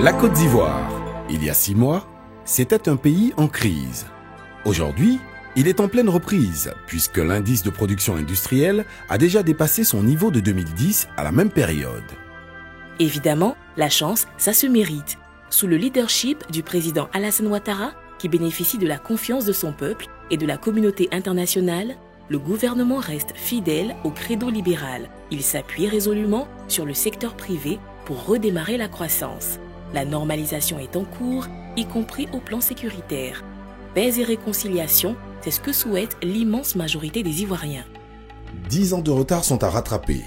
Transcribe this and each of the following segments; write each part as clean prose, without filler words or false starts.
La Côte d'Ivoire, il y a 6 mois, c'était un pays en crise. Aujourd'hui, il est en pleine reprise, puisque l'indice de production industrielle a déjà dépassé son niveau de 2010 à la même période. Évidemment, la chance, ça se mérite. Sous le leadership du président Alassane Ouattara, qui bénéficie de la confiance de son peuple et de la communauté internationale, le gouvernement reste fidèle au credo libéral. Il s'appuie résolument sur le secteur privé pour redémarrer la croissance. La normalisation est en cours, y compris au plan sécuritaire. Paix et réconciliation, c'est ce que souhaite l'immense majorité des Ivoiriens. 10 ans de retard sont à rattraper.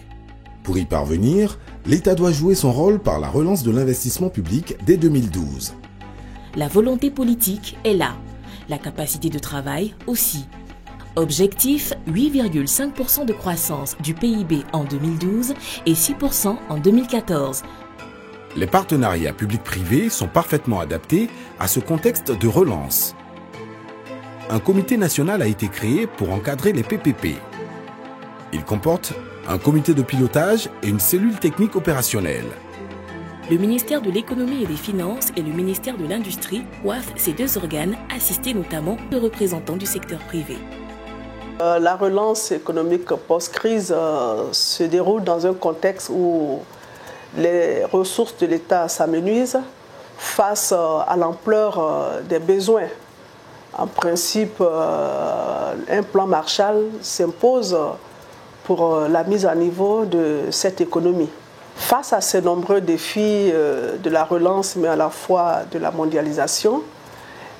Pour y parvenir, l'État doit jouer son rôle par la relance de l'investissement public dès 2012. La volonté politique est là, la capacité de travail aussi. Objectif, 8,5% de croissance du PIB en 2012 et 6% en 2014. Les partenariats publics-privés sont parfaitement adaptés à ce contexte de relance. Un comité national a été créé pour encadrer les PPP. Il comporte un comité de pilotage et une cellule technique opérationnelle. Le ministère de l'Économie et des Finances et le ministère de l'Industrie coiffent ces deux organes, assistés notamment de représentants du secteur privé. La relance économique post-crise se déroule dans un contexte où les ressources de l'État s'amenuisent face à l'ampleur des besoins. En principe, un plan Marshall s'impose pour la mise à niveau de cette économie. Face à ces nombreux défis de la relance, mais à la fois de la mondialisation,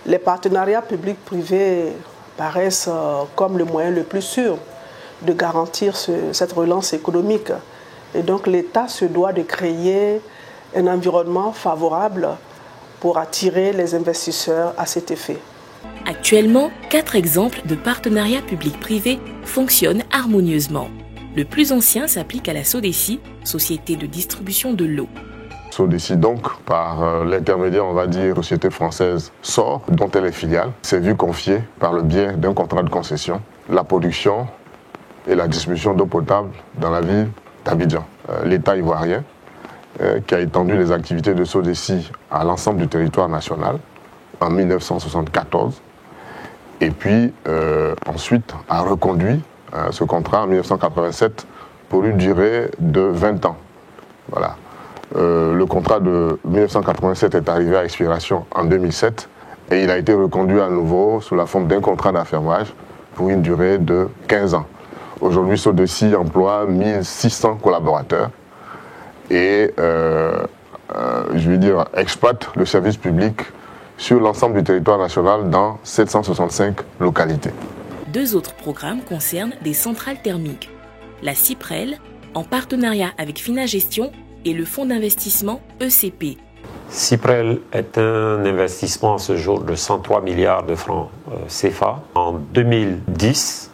les partenariats publics-privés paraissent comme le moyen le plus sûr de garantir cette relance économique. Et donc l'État se doit de créer un environnement favorable pour attirer les investisseurs à cet effet. Actuellement, 4 exemples de partenariats publics-privés fonctionnent harmonieusement. Le plus ancien s'applique à la SODECI, Société de distribution de l'eau. SODECI, donc, par l'intermédiaire, on va dire, société française SOR, dont elle est filiale, s'est vue confier, par le biais d'un contrat de concession, la production et la distribution d'eau potable dans la ville d'Abidjan. L'État ivoirien, qui a étendu les activités de SODECI à l'ensemble du territoire national en 1974, et puis ensuite a reconduit ce contrat en 1987 pour une durée de 20 ans. Voilà. Le contrat de 1987 est arrivé à expiration en 2007 et il a été reconduit à nouveau sous la forme d'un contrat d'affermage pour une durée de 15 ans. Aujourd'hui, SODECI emploie 1600 collaborateurs et, je veux dire, exploite le service public sur l'ensemble du territoire national dans 765 localités. 2 autres programmes concernent des centrales thermiques. La CIPREL, en partenariat avec Finagestion, et le fonds d'investissement ECP. CIPREL est un investissement à ce jour de 103 milliards de francs CFA. En 2010,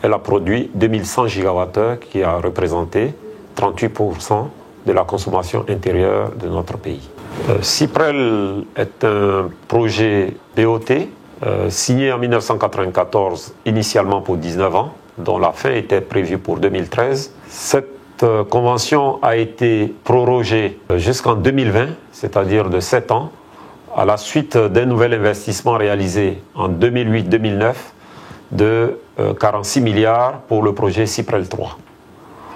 elle a produit 2100 gigawattheures qui a représenté 38% de la consommation intérieure de notre pays. CIPREL est un projet BOT signé en 1994, initialement pour 19 ans, dont la fin était prévue pour 2013. Cette convention a été prorogée jusqu'en 2020, c'est-à-dire de 7 ans, à la suite d'un nouvel investissement réalisé en 2008-2009 de 46 milliards pour le projet CIPREL 3.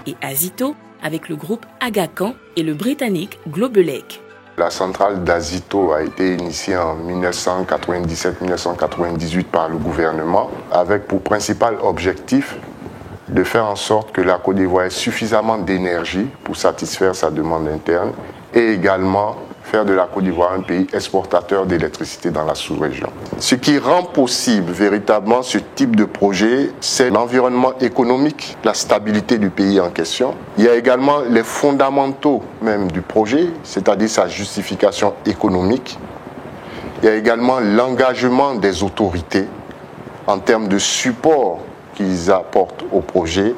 Et Azito, avec le groupe Agacan et le britannique Globeleq. La centrale d'Azito a été initiée en 1997-1998 par le gouvernement avec pour principal objectif de faire en sorte que la Côte d'Ivoire ait suffisamment d'énergie pour satisfaire sa demande interne et également faire de la Côte d'Ivoire un pays exportateur d'électricité dans la sous-région. Ce qui rend possible véritablement ce type de projet, c'est l'environnement économique, la stabilité du pays en question. Il y a également les fondamentaux même du projet, c'est-à-dire sa justification économique. Il y a également l'engagement des autorités en termes de support qu'ils apportent au projet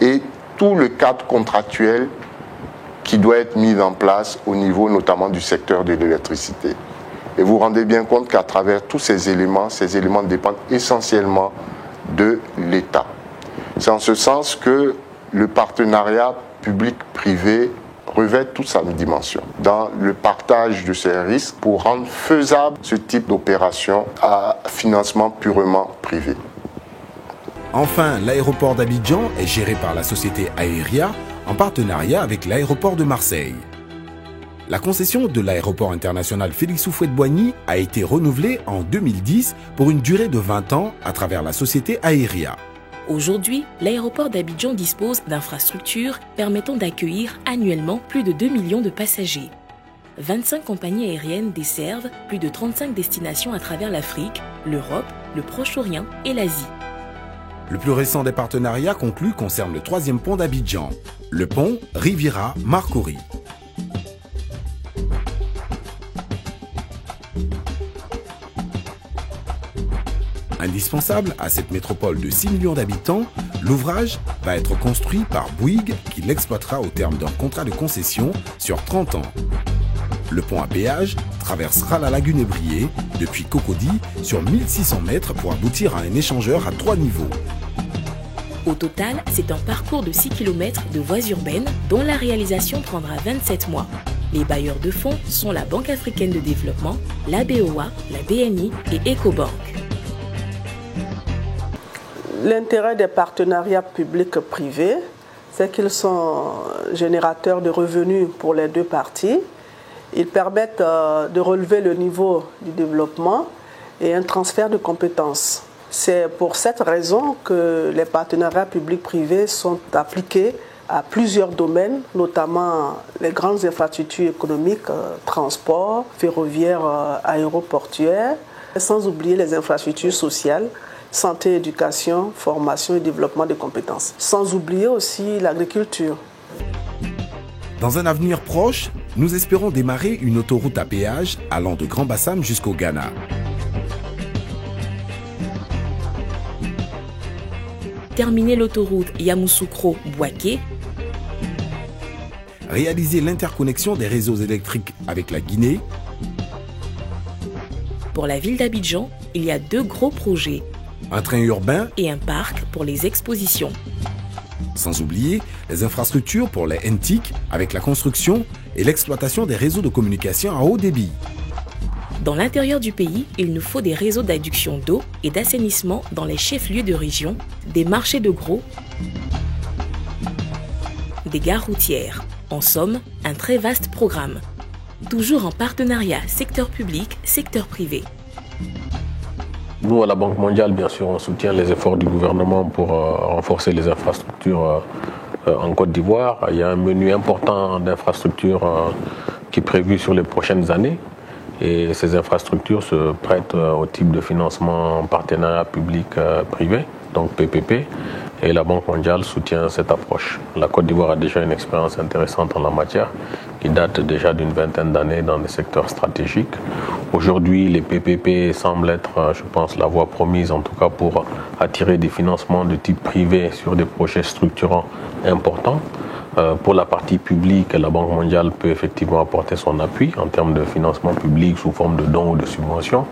et tout le cadre contractuel qui doit être mis en place au niveau notamment du secteur de l'électricité. Et vous vous rendez bien compte qu'à travers tous ces éléments dépendent essentiellement de l'État. C'est en ce sens que le partenariat public-privé revêt toute sa dimension dans le partage de ces risques pour rendre faisable ce type d'opération à financement purement privé. Enfin, l'aéroport d'Abidjan est géré par la société Aéria en partenariat avec l'aéroport de Marseille. La concession de l'aéroport international Félix Houphouët-Boigny a été renouvelée en 2010 pour une durée de 20 ans à travers la société Aéria. Aujourd'hui, l'aéroport d'Abidjan dispose d'infrastructures permettant d'accueillir annuellement plus de 2 millions de passagers. 25 compagnies aériennes desservent plus de 35 destinations à travers l'Afrique, l'Europe, le Proche-Orient et l'Asie. Le plus récent des partenariats conclus concerne le 3e pont d'Abidjan, le pont Riviera-Marcory. Indispensable à cette métropole de 6 millions d'habitants, l'ouvrage va être construit par Bouygues qui l'exploitera au terme d'un contrat de concession sur 30 ans. Le pont à péage traversera la lagune Ébrié depuis Cocody sur 1600 mètres pour aboutir à un échangeur à 3 niveaux. Au total, c'est un parcours de 6 km de voies urbaines dont la réalisation prendra 27 mois. Les bailleurs de fonds sont la Banque africaine de développement, la BOA, la BNI et Ecobank. L'intérêt des partenariats publics-privés, c'est qu'ils sont générateurs de revenus pour les deux parties. Ils permettent de relever le niveau du développement et un transfert de compétences. C'est pour cette raison que les partenariats publics-privés sont appliqués à plusieurs domaines, notamment les grandes infrastructures économiques, transport, ferroviaire, aéroportuaire, sans oublier les infrastructures sociales, santé, éducation, formation et développement des compétences. Sans oublier aussi l'agriculture. Dans un avenir proche, nous espérons démarrer une autoroute à péage allant de Grand Bassam jusqu'au Ghana. Terminer l'autoroute Yamoussoukro-Bouaké. Réaliser l'interconnexion des réseaux électriques avec la Guinée. Pour la ville d'Abidjan, il y a 2 gros projets. Un train urbain et un parc pour les expositions. Sans oublier les infrastructures pour les NTIC avec la construction et l'exploitation des réseaux de communication à haut débit. Dans l'intérieur du pays, il nous faut des réseaux d'adduction d'eau et d'assainissement dans les chefs-lieux de région, des marchés de gros, des gares routières. En somme, un très vaste programme. Toujours en partenariat secteur public, secteur privé. Nous, à la Banque mondiale, bien sûr, on soutient les efforts du gouvernement pour renforcer les infrastructures en Côte d'Ivoire. Il y a un menu important d'infrastructures qui est prévu sur les prochaines années. Et ces infrastructures se prêtent au type de financement en partenariat public-privé, donc PPP. Et la Banque mondiale soutient cette approche. La Côte d'Ivoire a déjà une expérience intéressante en la matière, qui date déjà d'une vingtaine d'années dans des secteurs stratégiques. Aujourd'hui, les PPP semblent être, je pense, la voie promise, en tout cas pour attirer des financements de type privé sur des projets structurants importants. Pour la partie publique, la Banque mondiale peut effectivement apporter son appui en termes de financement public sous forme de dons ou de subventions,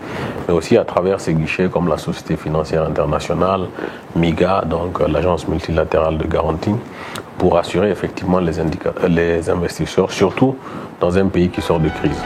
mais aussi à travers ses guichets comme la Société financière internationale, MIGA, donc l'agence multilatérale de garantie, pour assurer effectivement les investisseurs, surtout dans un pays qui sort de crise.